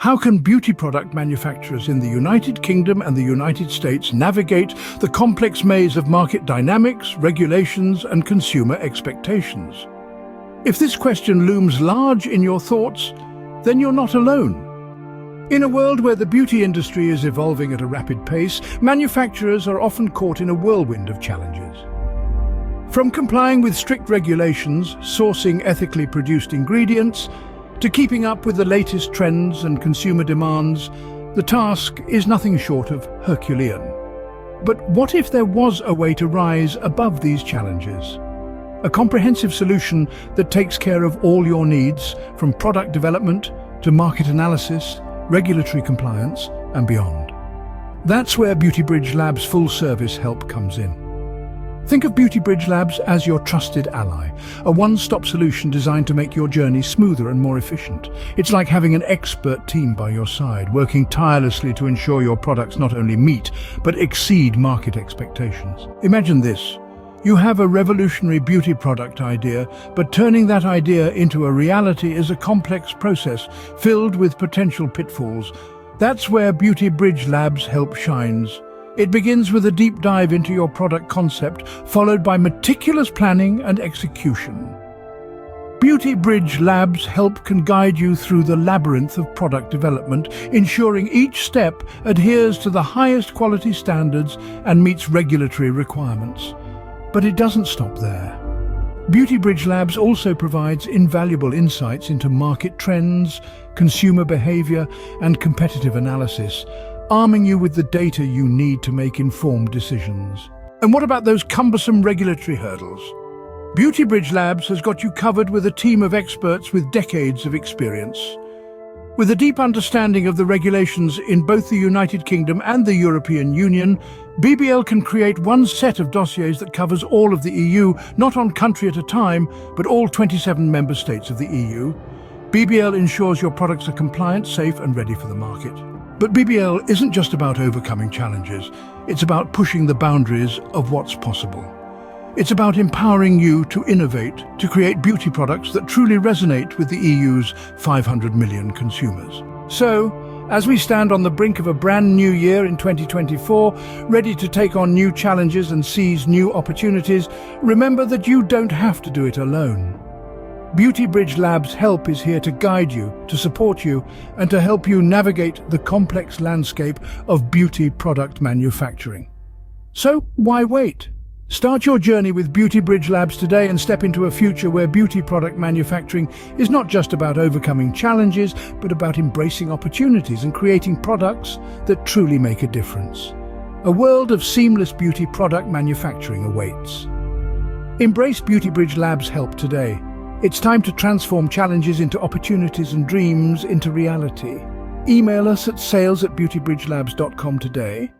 How can beauty product manufacturers in the United Kingdom and the United States navigate the complex maze of market dynamics, regulations, and consumer expectations? If this question looms large in your thoughts, then you're not alone. In a world where the beauty industry is evolving at a rapid pace, manufacturers are often caught in a whirlwind of challenges. From complying with strict regulations, sourcing ethically produced ingredients, to keeping up with the latest trends and consumer demands, the task is nothing short of Herculean. But what if there was a way to rise above these challenges? A comprehensive solution that takes care of all your needs, from product development to market analysis, regulatory compliance, and beyond. That's where Beauty Bridge Labs' full-service help comes in. Think of Beauty Bridge Labs as your trusted ally, a one-stop solution designed to make your journey smoother and more efficient. It's like having an expert team by your side, working tirelessly to ensure your products not only meet, but exceed market expectations. Imagine this. You have a revolutionary beauty product idea, but turning that idea into a reality is a complex process filled with potential pitfalls. That's where Beauty Bridge Labs' help shines. It begins with a deep dive into your product concept, followed by meticulous planning and execution. Beauty Bridge Labs' help can guide you through the labyrinth of product development, ensuring each step adheres to the highest quality standards and meets regulatory requirements. But it doesn't stop there. Beauty Bridge Labs also provides invaluable insights into market trends, consumer behavior, and competitive analysis, arming you with the data you need to make informed decisions. And what about those cumbersome regulatory hurdles? Beauty Bridge Labs has got you covered with a team of experts with decades of experience. With a deep understanding of the regulations in both the United Kingdom and the European Union, BBL can create one set of dossiers that covers all of the EU, not one country at a time, but all 27 member states of the EU. BBL ensures your products are compliant, safe, and ready for the market. But BBL isn't just about overcoming challenges. It's about pushing the boundaries of what's possible. It's about empowering you to innovate, to create beauty products that truly resonate with the EU's 500 million consumers. So, as we stand on the brink of a brand new year in 2024, ready to take on new challenges and seize new opportunities, remember that you don't have to do it alone. Beauty Bridge Labs' help is here to guide you, to support you, and to help you navigate the complex landscape of beauty product manufacturing. So, why wait? Start your journey with Beauty Bridge Labs today and step into a future where beauty product manufacturing is not just about overcoming challenges, but about embracing opportunities and creating products that truly make a difference. A world of seamless beauty product manufacturing awaits. Embrace Beauty Bridge Labs' help today. It's time to transform challenges into opportunities and dreams into reality. Email us at sales@beautybridgelabs.com today.